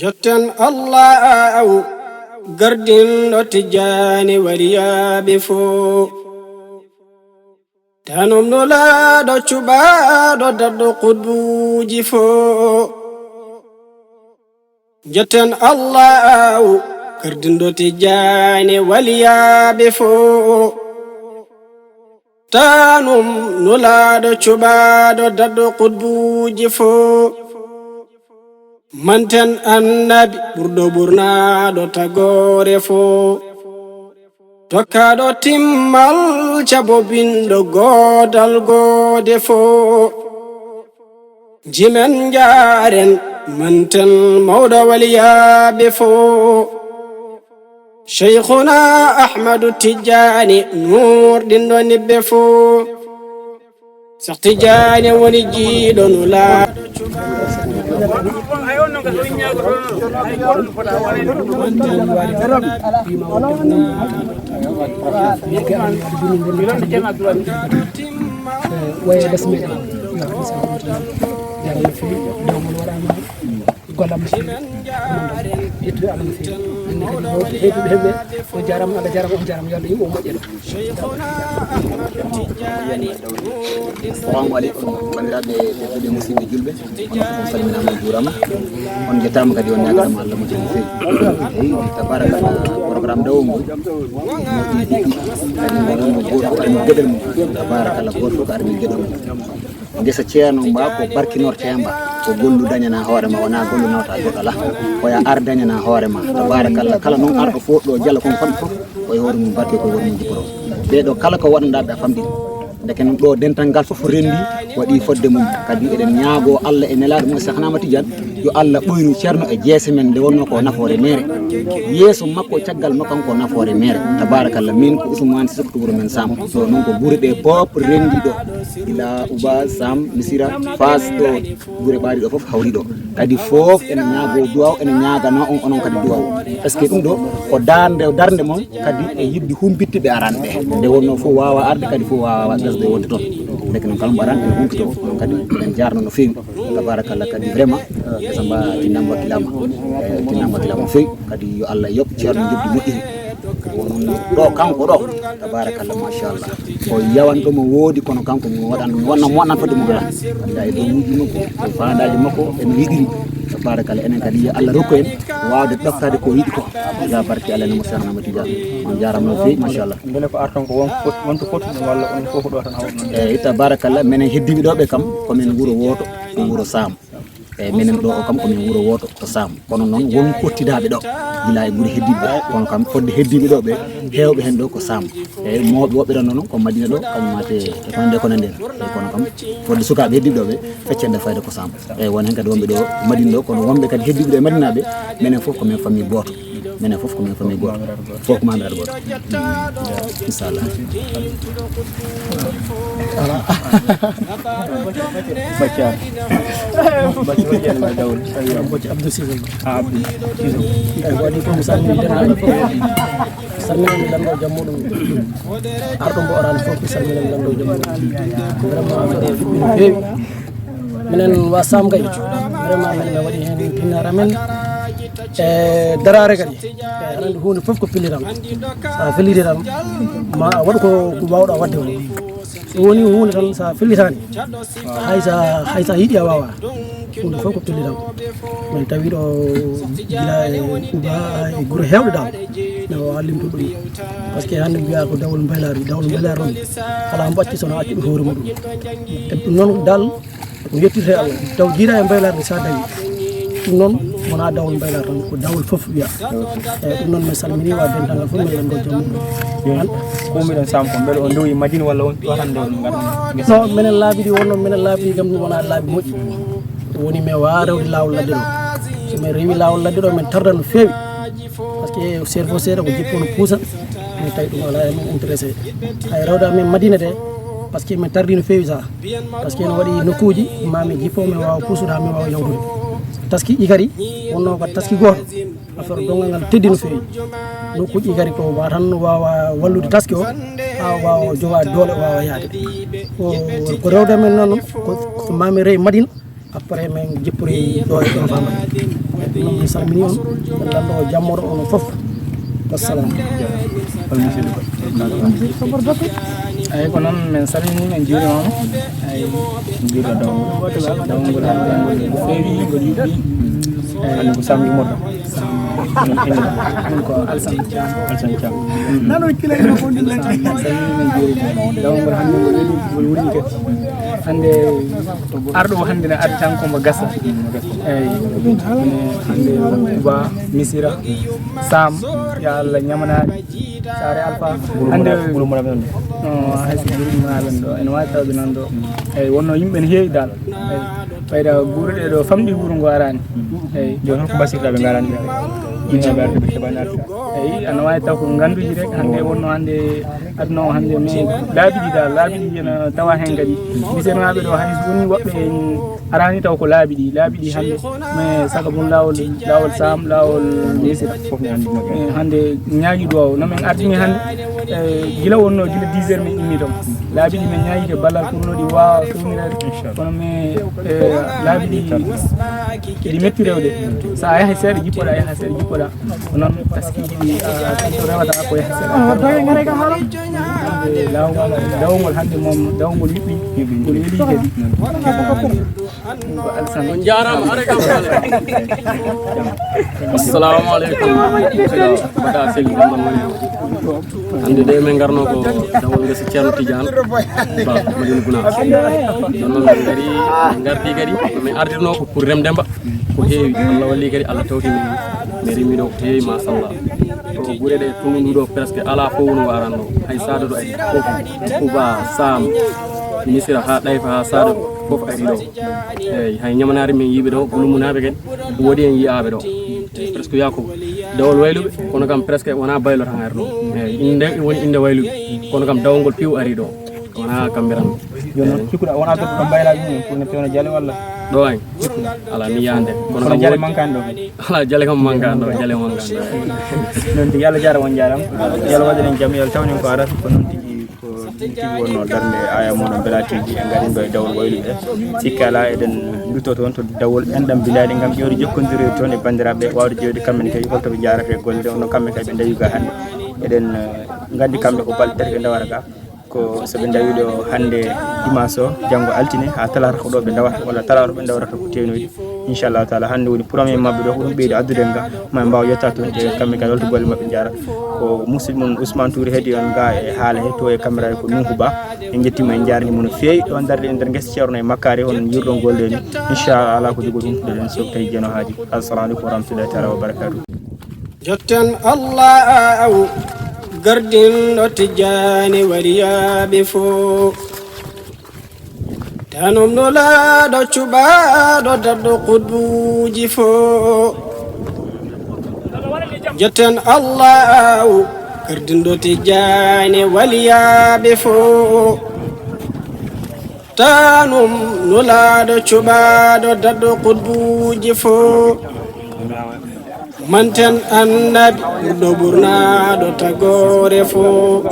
jotten Allah gardinɗo Tijjani waliyaɓe fo tanum nulaɗo cuɓaɗo daɗɗo kudbuji fo jotten Allah gardinɗo Tijjani waliyaɓe fo tanum nulaɗo cuɓaɗo daɗɗo kudbuji fo manten annabi ɓurɗo ɓurnaɗo tagore fo tokkaɗo timmal cabo binɗo godal gode fo jimen jaren manten mawɗo waliyaɓe fo Sheikhuna Ahmadu Tijjani nurɗinɗo nibbe fo Cheikh Tijjani woni jiiɗo nulaɗo Assalamu alaikum bandiraɓe tedduɓe musidɓe julɓe on salminama e juurama on jettama kadi on ñagarama Allah mo jeni fewi tabarakallah programme ɗo ngo kadi mbaɗono goto armi gueɗel mum tabarakallah goto fof ko armi gueɗel mum guesa ceerno mba ko barkinorte mba ko gollu dañana hoorema wona gollu nawta goɗɗo ala koya ar dañana hoorema tabarakallah kala noon arɗo foɗɗo jalla kon famɗi fof koye hoore mum barke ko woni mum jiporo ɓeɗo kala ko waɗanɗaɓe a famɗi deken ɗo dental ngal fof rendi waɗi fodde mum kadi eɗen ñaago Allah e nelaɗo mum Cheikh Ahmad Tidiane yo Allah ɓoynu ceerno e jeese men nde wonno ko nafoore mere yeeso makko caggal makko ko nafoore mere tabarakallah min ko Ousmane Sissoko to wuro men Sam so noon ko guure ɗe pop rendi ɗo ila Uba Sam Misira Fas ɗo guure ɓaɗi ɗo fof hawri ɗo kadi fof ene ñaago duwaw ene ñaagano on onon kadi duwaw par ce que ɗum ɗo ko darde mon kadi e yidde humbitte ɓe aranɓe nde wonno fof wawa arde kadi fof wawa gasde wonde toon deke noon kala mo aran ene humpito onon kadi en jarno no fewi tabarakallah kadi vraiment samba tinnama wakkilama fewi kadi yo Allah yoɓ ceerno jobdi moƴƴiri wonon ɗo kanko ɗo tabarakallah machallah o yawanɗomo woodi kono kanko mo waɗan wonna mo waɗan fodde mo ala anda e dowuji makko e fandaji makko ene yiɗiri tabarakallah enen kadi yo Allah rokku en wawde ɗoftade ko yiɗi ko ya barke Allah nemo Cheikh Ahmad Tidiane on jarama no fewi machallah beele ko arton ko wonto foti walla on fof ɗo tan hawɗo eyyi tabarakallah minen heddiɓe ɗo ɓe kam komin wuuro woto ɗum wuuro Sam eyyi minen ɗo o kam komin wuuro woto to Sam kono noon won pottidaɓe ɗo gila e guure heddiɓe kono kam fodde heddiɓe ɗo ɓe hewɓe hen ɗo ko Sam eyyi mawɓe woɓɓe ɗon noon ko Madina ɗo kañumate e konde kono nden eyyi kono kam fodde sukaɓe heddiɓe ɗo ɓe feccende fayde ko Sam eyyi won hen kadi wonɓe ɗo Madina ɗo kono wonɓe kadi heddiɓe ɗo e Madinaɓe minen foof komin famille goto minen foof komin famille goto fof ko mamiraɗo goto inchallah Abdou Cissé Abdou Cissé waɗi ko salmini dennaɗo fof salminami lamɗo jammuɗum arɗo mbo arani fof mi salminami lamɗo jammuɗum vraiment affaire o fuɗɗi no fewi minen wa Sam kay vraiment min mi waɗi hen pinnare amen e darare kadi aɗa hunde fof ko pilliram sa fellitiram ma waɗ ko mbawɗa wadde o so woni hunde tan sa fellitani haysa yiiɗi a wawa hunde fof ko pilliram min tawi ɗo gila e Uba e guure hewɗe dal no hallimtu ɗum par ce que hande mbiya ko dawol mbaylari ɗon ala mbacci sono acci ɗum hoore muɗum e ɗum noon dal ko yettirte Allah taw jiiɗa e mbaylarde sa dawi ɗum noon wona dawol mbaylar tan ko dawol fof wiya eyyi ɗum noon mi salmini wa dendagal fof mi lamdo jammuɗum kumiɗon Sam ko beele o ndowi Madina walla on ɗotan ndew non minen laabiɗi wonnoon minen laabiɗi kam ɗum wona laabi moƴƴi woni mi wawa rewde lawol ladde ɗo somin rewi lawol ladde ɗo min tarda no fewi par ce que servo seeɗa ko jippono puusa min tawi ɗum ala min intéressé hay rewde amin Madina de par ce que min tardi no fewi sa par ce que no waɗi nokkuji mami jippo mi wawa puusude ha mi wawa yawdude taski ikari wonno ko taski goto affaire dongal ngal teddi no fewi nokkuji ikari ko wa tan wawa wallude taski o ha wawa joga doole wawa yaade ko rewde men noon ko mami rey Madina après min jippori ɗo e ɗon famani non mi salmini on en lando jammoro on fof wassalam ay ko noon min salmini men juurimama ay juuɗo dawngol hannde ngol feewi ngol yuɓɓi hannde ko Sam Yumorɗo ko Alsan Thiam nano kilani ko salmini men juurima dawngol hannde ngol weeli ngol wurni kadi hannde arɗo hannde ne ari tan komo gasa eyyi hannde Ba Missira Sam ya Allah ñamanade Saare Alpha hannde ɓuuro mona men ɗo hayso ɓuuri mona men ɗo ene wawi tawde noon ɗo eyyi wonno yimɓe ne heewi dal eyyi ɓayda guure ɗe ɗo famɗi wuuro ngo arani eyyi joni holko basirɗaɓe garani ɓe eyyi ana wawi taw ko ganduji rek hannde wonno hannde aduna o hannde mais laabi ɗi dal laabi ɗi ene tawa hen kadi misenoɓe ɗo hay so woni woɓɓe arani taw ko laabi ɗi hannde mais saaga mum lawol Sam lawol Missira foof ne andi hannde ñaagui ɗo nomin ardini hannde gila wonno gila 10 heures min immi toon laabi ɗi min ñaagui ke ballal kurnoɗi wawa fewnirade kono mais laabi ɗi ɗi metti rewde sa yahay seeɗa jippoɗa yaha seeɗa jippoɗa ko noon taskiiji ɗi to rewata ko yaha seeɗa dawgol hannde moom dawgol yuɓɓi ngol weeli kadi ko Alsan on jarama are kam assalamu aleykum mbaɗa seli gandal woni hannde de min garno ko dawol ngesa Ceerno Tidiane Ba Madina Gounass ɗon noon min gari min gardi kadi min ardirno ko pour remdemba ko heewi Allah walli kadi Allah tawti mi rimi ɗo ko heewi machallah to guure ɗe tunduɗo presque ala fof woni waranno hay Sada ɗo ari fof Ba Sam Missira ha ɗayfa ha Sada fof ari ɗo eyyi hay ñamanare min yiiɓe ɗo gulumunaɓe kadi woodi hen yiyaɓe ɗo presque yakobo dawol wayluɓe kono kam presque wona baylo tan ari ɗo eyyi inde woni inde wayluɓe kono kam dawgol piw ari ɗo wona kamɓe joni noon cikkuɗa wona to ɗum baylaji mumen pour ne pewna jaale walla ɗo ay ala mi yande kono jaale mankani ɗo ala jaale kam mankani ɗo jaale mankani noon tigi Allah jarama on jarama yalla waɗanen jaam yalla tawnen ko arata ko noon tigi tigi wonno darde aya moɗon belatiji e garin ɗo e dawol wayluɓe sikka ala eɗen dutto toon to dawol enɗam biladi gam ƴewde jokkodiri toon e bandiraɓe wawde jewde kamɓene kadi holtoɓe jarata e golle ono kamɓe kadi ɓe dawi ga hannde eɗen gandi kamɓe ko balɗe tati ɓe dawata ga ko soɓe dawi ɗo hannde dimanche o janggo altine ha talata ko ɗo ɓe dawata walla talata ɓe dawrata ko tenoyɗi inchallahu taala hannde woni premier mabɓe ɗo ko ɗum ɓeydi addude ga ma mbawa yettade toon e kamɓe kadi holto golle mabɓe jarata ko musidɗo mon Ousmane Touré heedi on ga e haala he to e caméra ko Nuhu Ba en jettima en jarnimo no feewi ɗon darde e nder guesa Ceerno e Makkari on yurɗon golle ni inchallah ala ko jogori humtude ɗen so tawi jeeno haaji assalamu aleykum wa rahmatullahi taala wa barakatuh jotten Allah gardinɗo Tijjani wariyaɓe fof tanum nulaɗo cuɓaɗo dadɗo kudbuji fof jotten Allah gardinɗo Tijjani waliyaɓe fof tanum nulaɗo cuɓaɗo dadɗo kudbuji fof manten annabi ɓurɗo ɓurnaɗo tagore fof